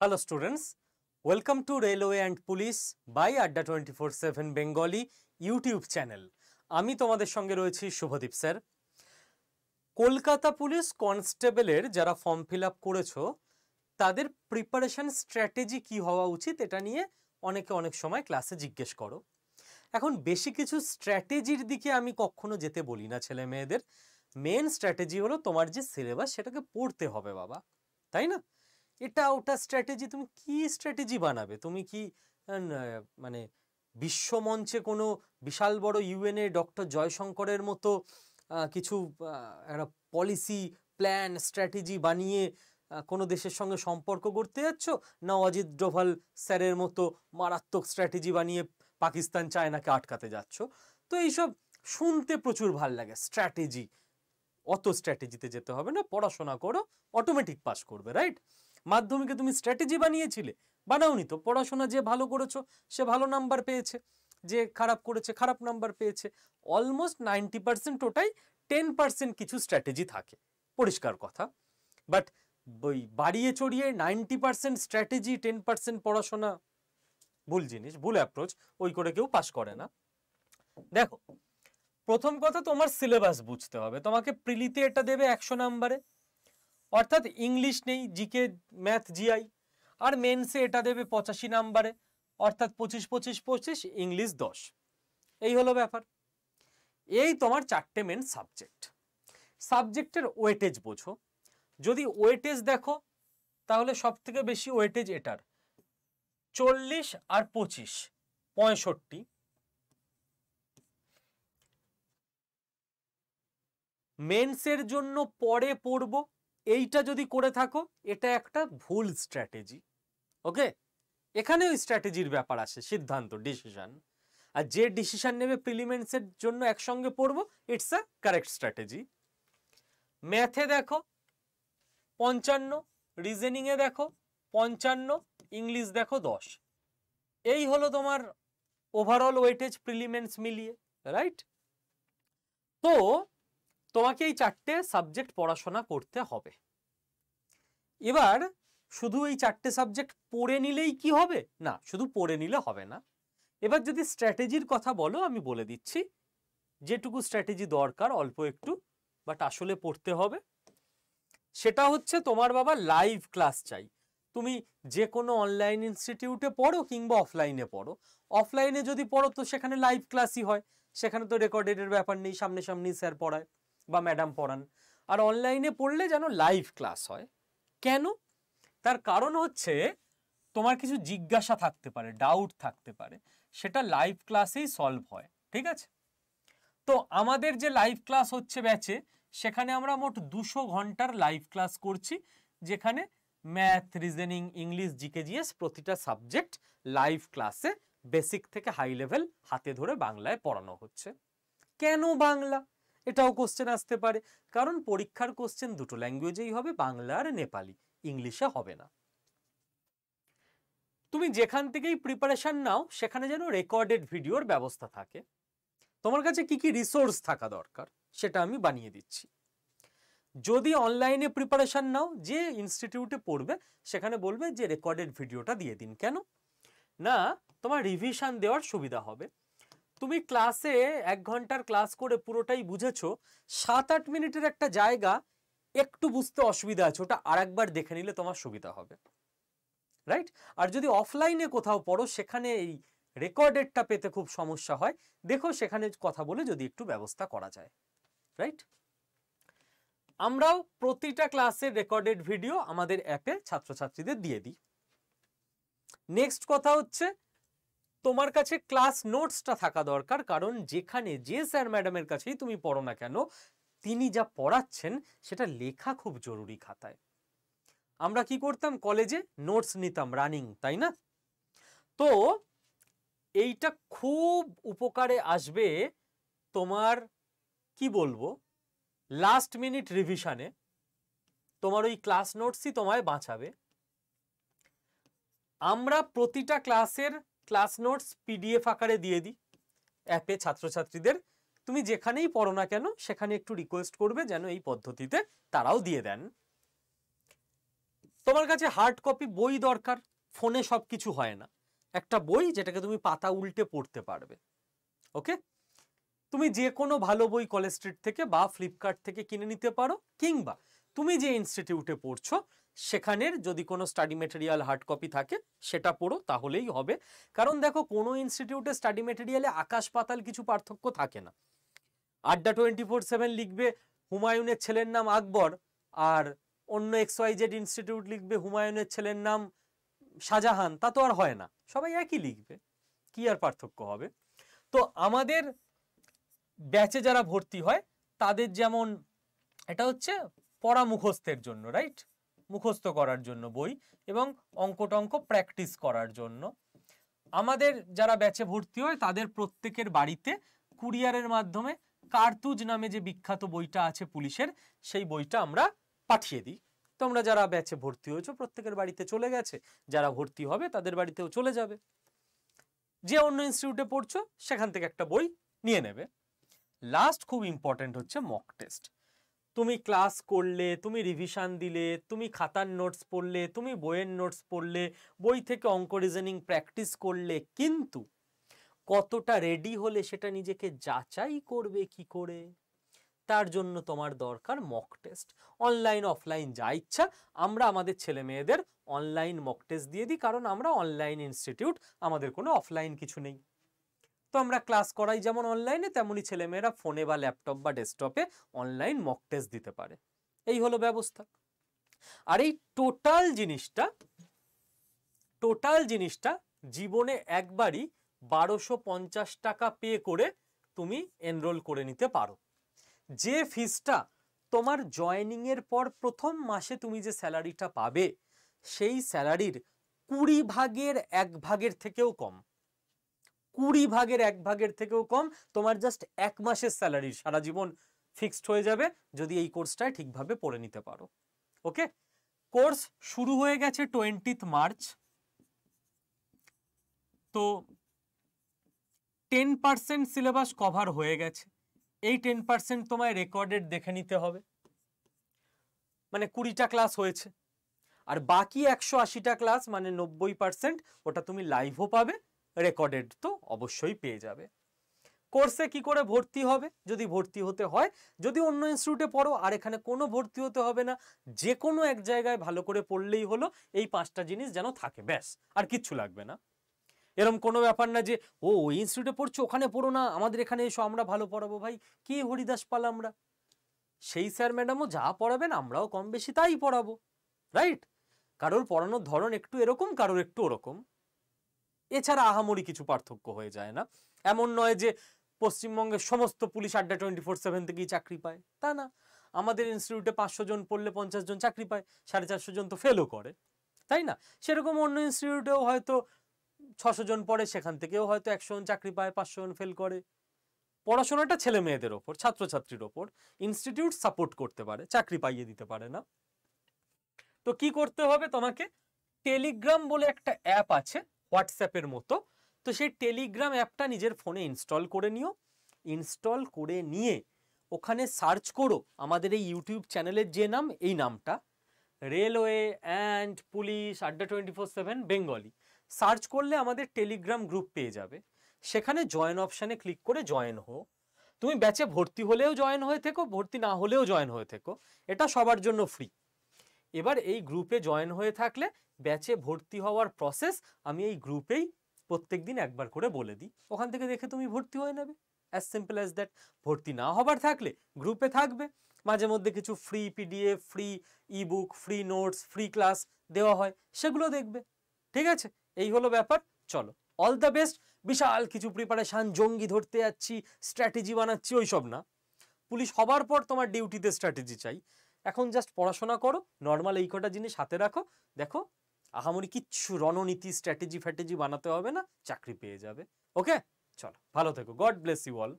Hello students, welcome to Railway and Police by Adda 24/7 Bengali YouTube channel. আমি তোমাদের সঙ্গে রয়েছি শুভদীপ স্যার। কলকাতা পুলিশ কনস্টেবলের যারা ফর্ম ফিল আপ করেছো তাদের প্রিপারেশন স্ট্র্যাটেজি কি হওয়া উচিত এটা নিয়ে অনেকে অনেক সময় ক্লাসে জিজ্ঞেস করো। এখন বেশি কিছু স্ট্র্যাটেজির দিকে আমি কখনো যেতে বলি না ছেলে মেয়েদের। মেন স্ট্র্যাটেজি হলো তোমার যে সিলেবাস সেটাকে পড়তে হবে বাবা, তাই না? এটা ওটা স্ট্র্যাটেজি, তুমি কি স্ট্র্যাটেজি বানাবে? তুমি কি মানে বিশ্বমঞ্চে কোনো বিশাল বড় ইউএনএ ডক্টর জয়শঙ্করের মতো কিছু একটা পলিসি প্ল্যান স্ট্র্যাটেজি বানিয়ে কোনো দেশের সঙ্গে সম্পর্ক করতে যাচ্ছ, না অজিত ডোভাল স্যারের মতো মারাত্মক স্ট্র্যাটেজি বানিয়ে পাকিস্তান চায়নাকে আটকাতে যাচ্ছ? তো এইসব শুনতে প্রচুর ভাল লাগে। স্ট্র্যাটেজি, অত স্ট্র্যাটেজিতে যেতে হবে না, পড়াশোনা করো, অটোমেটিক পাস করবে, রাইট? মাধ্যমিকে তুমি স্ট্র্যাটেজি বানিয়েছিলে? বানাওনি তো। পড়াশোনা যে ভালো করেছো সে ভালো নাম্বার পেয়েছে, যে খারাপ করেছে খারাপ নাম্বার পেয়েছে। অলমোস্ট 90% ওটাই, 10% কিছু স্ট্র্যাটেজি থাকে, পরিষ্কার কথা। বাট ওই বাড়িয়ে চড়িয়ে 90% স্ট্র্যাটেজি 10% পড়াশোনা ভুল জিনিস, ভুল অ্যাপ্রোচ। ওই করে কেউ পাস করে না। দেখো, প্রথম কথা তোমার সিলেবাস বুঝতে হবে। তোমাকে প্রিলিতে এটা দেবে 100 নাম্বারে, অর্থাৎ ইংলিশ নেই, জিকে ম্যাথ জিআই। আর মেন্সে এটা দেবে 85 নাম্বারে, অর্থাৎ 25-25-25, ইংলিশ 10। এই হলো ব্যাপার। এই তোমার চারটে মেন সাবজেক্ট। সাবজেক্টের ওয়েটেজ বোঝো। যদি ওয়েটেজ দেখো তাহলে সব থেকে বেশি ওয়েটেজ এটার 40 আর 25, 65। মেন্সের জন্য পরে পড়বো এইটা যদি করে থাকো, এটা একটা ভুল স্ট্র্যাটেজি। ওকে, এখানে ওই স্ট্র্যাটেজির ব্যাপার আসে, সিদ্ধান্ত, ডিসিশন। আর যে ডিসিশন নেবে প্রিলিমিনারির জন্য একসঙ্গে পড়বো, ইটস আ কারেক্ট স্ট্র্যাটেজি। ম্যাথে দেখো 55, রিজনিংয়ে দেখো 55, ইংলিশ দেখো 10। এই হলো তোমার ওভারঅল ওয়েটেজ প্রিলিমিনারিস মিলিয়ে, রাইট? তো তোমাকে এই চারটে সাবজেক্ট পড়াশোনা করতে হবে। এবার শুধু এই চারটে সাবজেক্ট পড়ে নিলেই কি হবে? না, শুধু পড়ে নিলে হবে না। এবার যদি স্ট্র্যাটেজির কথা বলো, আমি বলে দিচ্ছি যেটুকু স্ট্র্যাটেজি দরকার, অল্প একটু, বাট আসলে পড়তে হবে। সেটা হচ্ছে তোমার বাবা লাইভ ক্লাস চাই। তুমি যে কোনো অনলাইন ইনস্টিটিউটে পড়ো কিংবা অফলাইনে পড়ো। অফলাইনে যদি পড়ো তো সেখানে লাইভ ক্লাসই হয়, সেখানে তো রেকর্ডেডের ব্যাপার নেই, সামনে সামনে স্যার পড়ায় বা ম্যাডাম পড়ান। আর অনলাইনে পড়লে যেন লাইভ ক্লাস হয়। কেন? তার কারণ হচ্ছে তোমার কিছু জিজ্ঞাসা থাকতে পারে, ডাউট থাকতে পারে, সেটা লাইভ ক্লাসেই সলভ হয়, ঠিক আছে? তো আমাদের যে লাইভ ক্লাস হচ্ছে ব্যাচে, সেখানে আমরা মোট 200 ঘন্টার লাইভ ক্লাস করছি, যেখানে math, reasoning, English, GK, GS প্রতিটা সাবজেক্ট লাইভ ক্লাসে বেসিক থেকে হাই লেভেল হাতে ধরে বাংলায় পড়ানো হচ্ছে। কেন বাংলা? এটাও কোশ্চেন আসতে পারে। কারণ পরীক্ষার কোশ্চেন দুটো ল্যাঙ্গুয়েজেই হবে, বাংলা আর নেপালি, ইংলিশে হবে না। তুমি যেখান থেকেই প্রিপারেশন নাও সেখানে যেন রেকর্ডেড ভিডিওর ব্যবস্থা থাকে। তোমার কাছে কি কি রিসোর্স থাকা দরকার সেটা আমি বানিয়ে দিচ্ছি। যদি অনলাইনে প্রিপারেশন নাও, যে ইনস্টিটিউটে পড়বে সেখানে বলবে যে রেকর্ডেড ভিডিওটা দিয়ে দিন। কেন না? তোমার রিভিশন দেওয়ার সুবিধা হবে। তুমি ক্লাসে 1 ঘন্টার ক্লাস করে পুরোটাই বুঝেছো, 7-8 মিনিটের একটা জায়গা একটু বুঝতে অসুবিধা আছে, ওটা আরেকবার দেখে নিলে তোমার সুবিধা হবে, রাইট? আর যদি অফলাইনে কোথাও পড়ো সেখানে এই রেকর্ডেডটা পেতে খুব সমস্যা হয়, দেখো সেখানে কথা বলে যদি একটু ব্যবস্থা করা যায়, রাইট? আমরাও প্রতিটা ক্লাসের রেকর্ডেড ভিডিও আমাদের অ্যাপে ছাত্রছাত্রীদের দিয়ে দিই। নেক্সট কথা হচ্ছে তোমার কাছে ক্লাস নোটসটা থাকা দরকার, কারণ যেখানে যে স্যার ম্যাডামের কাছেই তুমি পড়ো না কেন, তিনি যা পড়াচ্ছেন সেটা লেখা খুব জরুরি খাতায়। আমরা কি করতাম, কলেজে নোটস নিতাম রানিং, তাই না? তো এইটা খুব উপকারে আসবে তোমার, কি বলবো, লাস্ট মিনিট রিভিশনে। তোমার ওই ক্লাস নোটসই তোমায় বাঁচাবে। আমরা প্রতিটা ক্লাসের ক্লাস নোটস পিডিএফ আকারে দিয়ে দিই অ্যাপে ছাত্রছাত্রীদের। তুমি যেখানেই পড়ো না কেন সেখানে একটু রিকোয়েস্ট করবে যেন এই পদ্ধতিতে তারাও দিয়ে দেন। তোমার কাছে হার্ড কপি বই দরকার, ফোনে সব কিছু হয় না, একটা বই যেটাকে তুমি পাতা উল্টে পড়তে পারবে। ওকে, তুমি যে কোনো ভালো বই কলেজ স্ট্রিট থেকে বা ফ্লিপকার্ট থেকে কিনে নিতে পারো, কিংবা তুমি যে ইনস্টিটিউটে পড়ছো সেখানের যদি কোনো স্টাডি মেটেরিয়াল হার্ড কপি থাকে সেটা পড়ো, তাহলেই হবে। কারণ দেখো, কোনো ইনস্টিটিউটে স্টাডি মেটেরিয়ালে আকাশ পাতাল কিছু পার্থক্য থাকে না। আড্ডা 24/7 লিখবে হুমায়ুনের ছেলের নাম আকবর, আর অন্য XYZ ইনস্টিটিউট লিখবে হুমায়ুনের ছেলের নাম শাহজাহান, তা তো আর হয় না, সবাই একই লিখবে, কি আর পার্থক্য হবে। তো আমাদের ব্যাচে যারা ভর্তি হয় তাদের যেমন এটা হচ্ছে পড়া মুখস্থের জন্য, রাইট, মুখস্থ করার জন্য বই এবং অঙ্ক টঙ্ক প্র্যাকটিস করার জন্য। আমাদের যারা ব্যাচে ভর্তি হয় তাদের প্রত্যেকের বাড়িতে কুরিয়ারের মাধ্যমে কার্তুজ নামে যে বিখ্যাত বইটা আছে পুলিশের, সেই বইটা আমরা পাঠিয়ে দিই। তোমরা যারা ব্যাচে ভর্তি হয়েছো প্রত্যেকের বাড়িতে চলে গেছে, যারা ভর্তি হবে তাদের বাড়িতেও চলে যাবে। যে অন্য ইনস্টিটিউটে পড়ছো সেখান থেকে একটা বই নিয়ে নেবে। লাস্ট খুব ইম্পর্টেন্ট হচ্ছে মক টেস্ট। তুমি ক্লাস করলে, তুমি রিভিশন দিলে, তুমি খাতার নোটস পড়লে, তুমি বইয়ের নোটস পড়লে, বই থেকে অঙ্ক রিজনিং প্র্যাকটিস করলে, কিন্তু কতটা রেডি হলে সেটা নিজেকে যাচাই করবে কি করে? তার জন্য তোমার দরকার মক টেস্ট। অনলাইন অফলাইন যা ইচ্ছা, আমরা আমাদের ছেলে মেয়েদের অনলাইন মক টেস্ট দিয়ে দিই, কারণ আমরা অনলাইন ইনস্টিটিউট, আমাদের কোনো অফলাইন কিছু নেই। তো আমরা ক্লাস করাই যেমন অনলাইনে, তেমনি ছেলেমেয়েরা ফোনে বা ল্যাপটপ বা ডেস্কটপে অনলাইন মক টেস্ট দিতে পারে। এই হলো ব্যবস্থা। আর এই টোটাল জিনিসটা জীবনে একবারই 1250 টাকা পে করে তুমি এনরোল করে নিতে পারো। যে ফিসটা তোমার জয়েনিং এর পর প্রথম মাসে তুমি যে স্যালারিটা পাবে, সেই স্যালারির 20 ভাগের 1 ভাগের থেকেও কম, 20 ভাগের 1 ভাগের থেকেও কম তোমার জাস্ট 1 মাসের স্যালারি সারা জীবন ফিক্সড হয়ে যাবে যদি এই কোর্সটায় ঠিকভাবে পড়ে নিতে পারো। ওকে, কোর্স শুরু হয়ে গেছে 20 মার্চ। তো 10% সিলেবাস কভার হয়ে গেছে। এই 10% তোমায় রেকর্ডেড দেখে নিতে হবে, মানে 20টা ক্লাস হয়েছে, আর বাকি 180টা ক্লাস মানে 90% ওটা তুমি লাইভও পাবে, রেকর্ডেড তো অবশ্যই পেয়ে যাবে। কোর্সে কি করে ভর্তি হবে? যদি ভর্তি হতে হয়, যদি অন্য ইনস্টিটিউটে পড়ো আর এখানে কোনো ভর্তি হতে হবে না, যে কোনো এক জায়গায় ভালো করে পড়লেই হলো, এই 5টা জিনিস যেন থাকে, ব্যাস, আর কিচ্ছু লাগবে না। এরকম কোনো ব্যাপার না যে ওই ইনস্টিটিউটে পড়ছো ওখানে পড়ো না, আমাদের এখানে এসো আমরা ভালো পড়াবো। ভাই, কি হরিদাস পাল আমরা? সেই স্যার ম্যাডামও যা পড়াবেন আমরাও কম বেশি তাই পড়াবো, রাইট? কারোর পড়ানোর ধরন একটু এরকম, কারোর একটু ওরকম, এছাড়া আহামরি কিছু পার্থক্য হয়ে যায় না। এমন নয় যে পশ্চিমবঙ্গের সমস্ত পুলিশ আড্ডা 24/7 থেকেই চাকরি পায়, তা না। আমাদের ইনস্টিটিউটে 500 জন পড়লে 50 জন চাকরি পায়, 450 জন তো ফেলও করে, তাই না? সেরকম অন্য ইনস্টিটিউটেও হয়তো 600 জন পড়ে, সেখান থেকেও হয়তো 100 জন চাকরি পায়, 500 জন ফেল করে। পড়াশোনাটা ছেলে মেয়েদের ওপর, ছাত্রছাত্রীর ওপর। ইনস্টিটিউট সাপোর্ট করতে পারে, চাকরি পাইয়ে দিতে পারে না। তো কি করতে হবে তোমাকে? টেলিগ্রাম বলে একটা অ্যাপ আছে, হোয়াটসঅ্যাপের মতো। তো সেই টেলিগ্রাম অ্যাপটা নিজের ফোনে ইনস্টল করে নিও। ইনস্টল করে নিয়ে ওখানে সার্চ করো আমাদের এই ইউটিউব চ্যানেলের যে নাম, এই নামটা, রেলওয়ে অ্যান্ড পুলিশ আড্ডা 24/7 বেঙ্গলি। সার্চ করলে আমাদের টেলিগ্রাম গ্রুপ পেয়ে যাবে। সেখানে জয়েন অপশানে ক্লিক করে জয়েন হও। তুমি ব্যাচে ভর্তি হলেও জয়েন হয়ে থেকো, ভর্তি না হলেও জয়েন হয়ে থেকো, এটা সবার জন্য ফ্রি। এবার এই গ্রুপে জয়েন হয়ে থাকলে ব্যাচে ভর্তি হওয়ার প্রসেস আমি এই গ্রুপেই প্রত্যেকদিন একবার করে বলে দিই, ওখান থেকে দেখে তুমি ভর্তি হয়ে নেবে, অ্যাজ সিম্পল অ্যাজ দ্যাট। ভর্তি না হবার থাকলে গ্রুপে থাকবে, মাঝে মধ্যে কিছু free PDF, free ebook, free notes, free class দেওয়া হয়, সেগুলো দেখবে। ঠিক আছে, এই হলো ব্যাপার। চলো, অল দ্য বেস্ট। বিশাল কিছু প্রিপারেশান, জঙ্গি ধরতে যাচ্ছি, স্ট্র্যাটেজি বানাচ্ছি, ওইসব না। পুলিশ হবার পর তোমার ডিউটিতে স্ট্র্যাটেজি চাই, এখন জাস্ট পড়াশোনা করো, নর্মাল এই কটা জিনিস হাতে রাখো, দেখো আহামরি কিচ্ছু রণনীতি স্ট্র্যাটেজি ফ্যাটেজি বানাতে হবে না, চাকরি পেয়ে যাবে। ওকে, চলো, ভালো থেকো, গড ব্লেস ইউ অল।